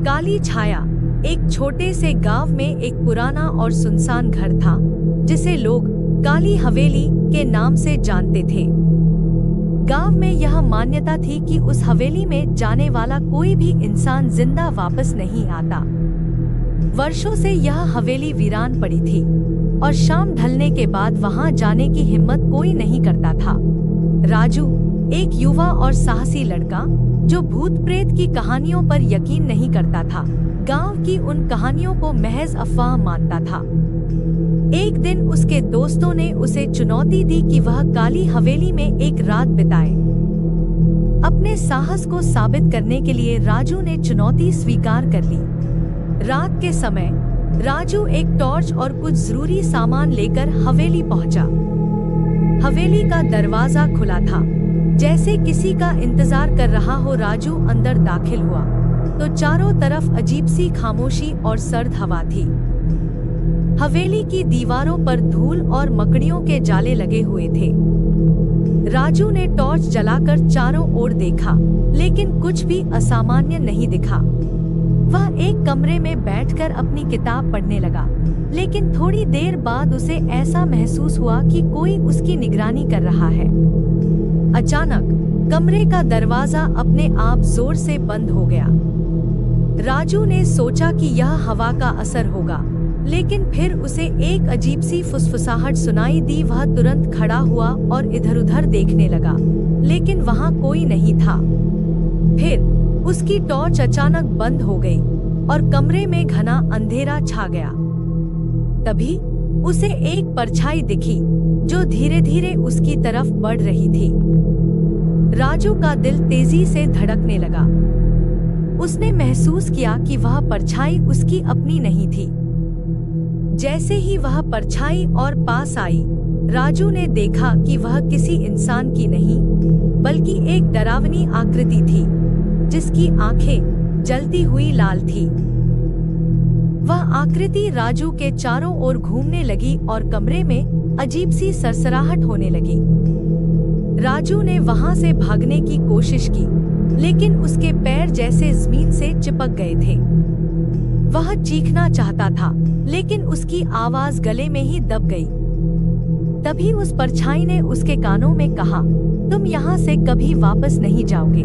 काली छाया। एक छोटे से गांव में एक पुराना और सुनसान घर था जिसे लोग काली हवेली के नाम से जानते थे। गांव में यह मान्यता थी कि उस हवेली में जाने वाला कोई भी इंसान जिंदा वापस नहीं आता। वर्षों से यह हवेली वीरान पड़ी थी और शाम ढलने के बाद वहां जाने की हिम्मत कोई नहीं करता था। राजू, एक युवा और साहसी लड़का जो भूत प्रेत की कहानियों पर यकीन नहीं करता था, गांव की उन कहानियों को महज अफवाह मानता था। एक दिन उसके दोस्तों ने उसे चुनौती दी कि वह काली हवेली में एक रात बिताए। अपने साहस को साबित करने के लिए राजू ने चुनौती स्वीकार कर ली। रात के समय राजू एक टॉर्च और कुछ जरूरी सामान लेकर हवेली पहुंचा। हवेली का दरवाजा खुला था। जैसे किसी का इंतजार कर रहा हो राजू अंदर दाखिल हुआ तो चारों तरफ अजीब सी खामोशी और सर्द हवा थी। हवेली की दीवारों पर धूल और मकड़ियों के जाले लगे हुए थे। राजू ने टॉर्च जलाकर चारों ओर देखा, लेकिन कुछ भी असामान्य नहीं दिखा। वह एक कमरे में बैठकर अपनी किताब पढ़ने लगा, लेकिन थोड़ी देर बाद उसे ऐसा महसूस हुआ कि कोई उसकी निगरानी कर रहा है। अचानक कमरे का दरवाजा अपने आप जोर से बंद हो गया। राजू ने सोचा कि यह हवा का असर होगा, लेकिन फिर उसे एक अजीब सी फुसफुसाहट सुनाई दी। वह तुरंत खड़ा हुआ और इधर-उधर देखने लगा, लेकिन वहां कोई नहीं था। फिर उसकी टॉर्च अचानक बंद हो गई और कमरे में घना अंधेरा छा गया। तभी उसे एक परछाई दिखी जो धीरे-धीरे उसकी तरफ बढ़ रही थी। राजू का दिल तेजी से धड़कने लगा। उसने महसूस किया कि वह परछाई उसकी अपनी नहीं थी। जैसे ही वह परछाई और पास आई, राजू ने देखा कि वह किसी इंसान की नहीं, बल्कि एक डरावनी आकृति थी जिसकी आंखें जलती हुई लाल थी। वह आकृति राजू के चारों ओर घूमने लगी और कमरे में अजीब सी सरसराहट होने लगी। राजू ने वहां से भागने की कोशिश की, लेकिन उसके पैर जैसे जमीन से चिपक गए थे। वह चीखना चाहता था, लेकिन उसकी आवाज गले में ही दब गई। तभी उस परछाई ने उसके कानों में कहा, तुम यहाँ से कभी वापस नहीं जाओगे।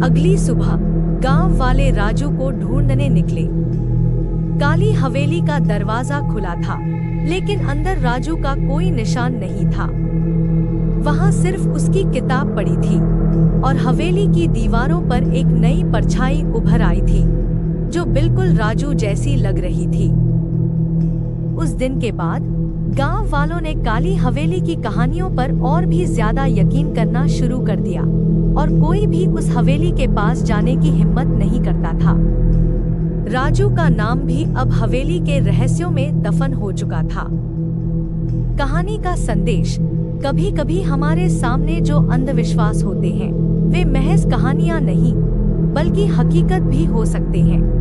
अगली सुबह गांव वाले राजू को ढूंढने निकले। काली हवेली का दरवाजा खुला था, लेकिन अंदर राजू का कोई निशान नहीं था। वहां सिर्फ उसकी किताब पड़ी थी और हवेली की दीवारों पर एक नई परछाई उभर आई थी जो बिल्कुल राजू जैसी लग रही थी। उस दिन के बाद गांव वालों ने काली हवेली की कहानियों पर और भी ज्यादा यकीन करना शुरू कर दिया और कोई भी उस हवेली के पास जाने की हिम्मत नहीं करता था। राजू का नाम भी अब हवेली के रहस्यों में दफन हो चुका था। कहानी का संदेश: कभी कभी हमारे सामने जो अंधविश्वास होते हैं वे महज कहानियां नहीं, बल्कि हकीकत भी हो सकते हैं।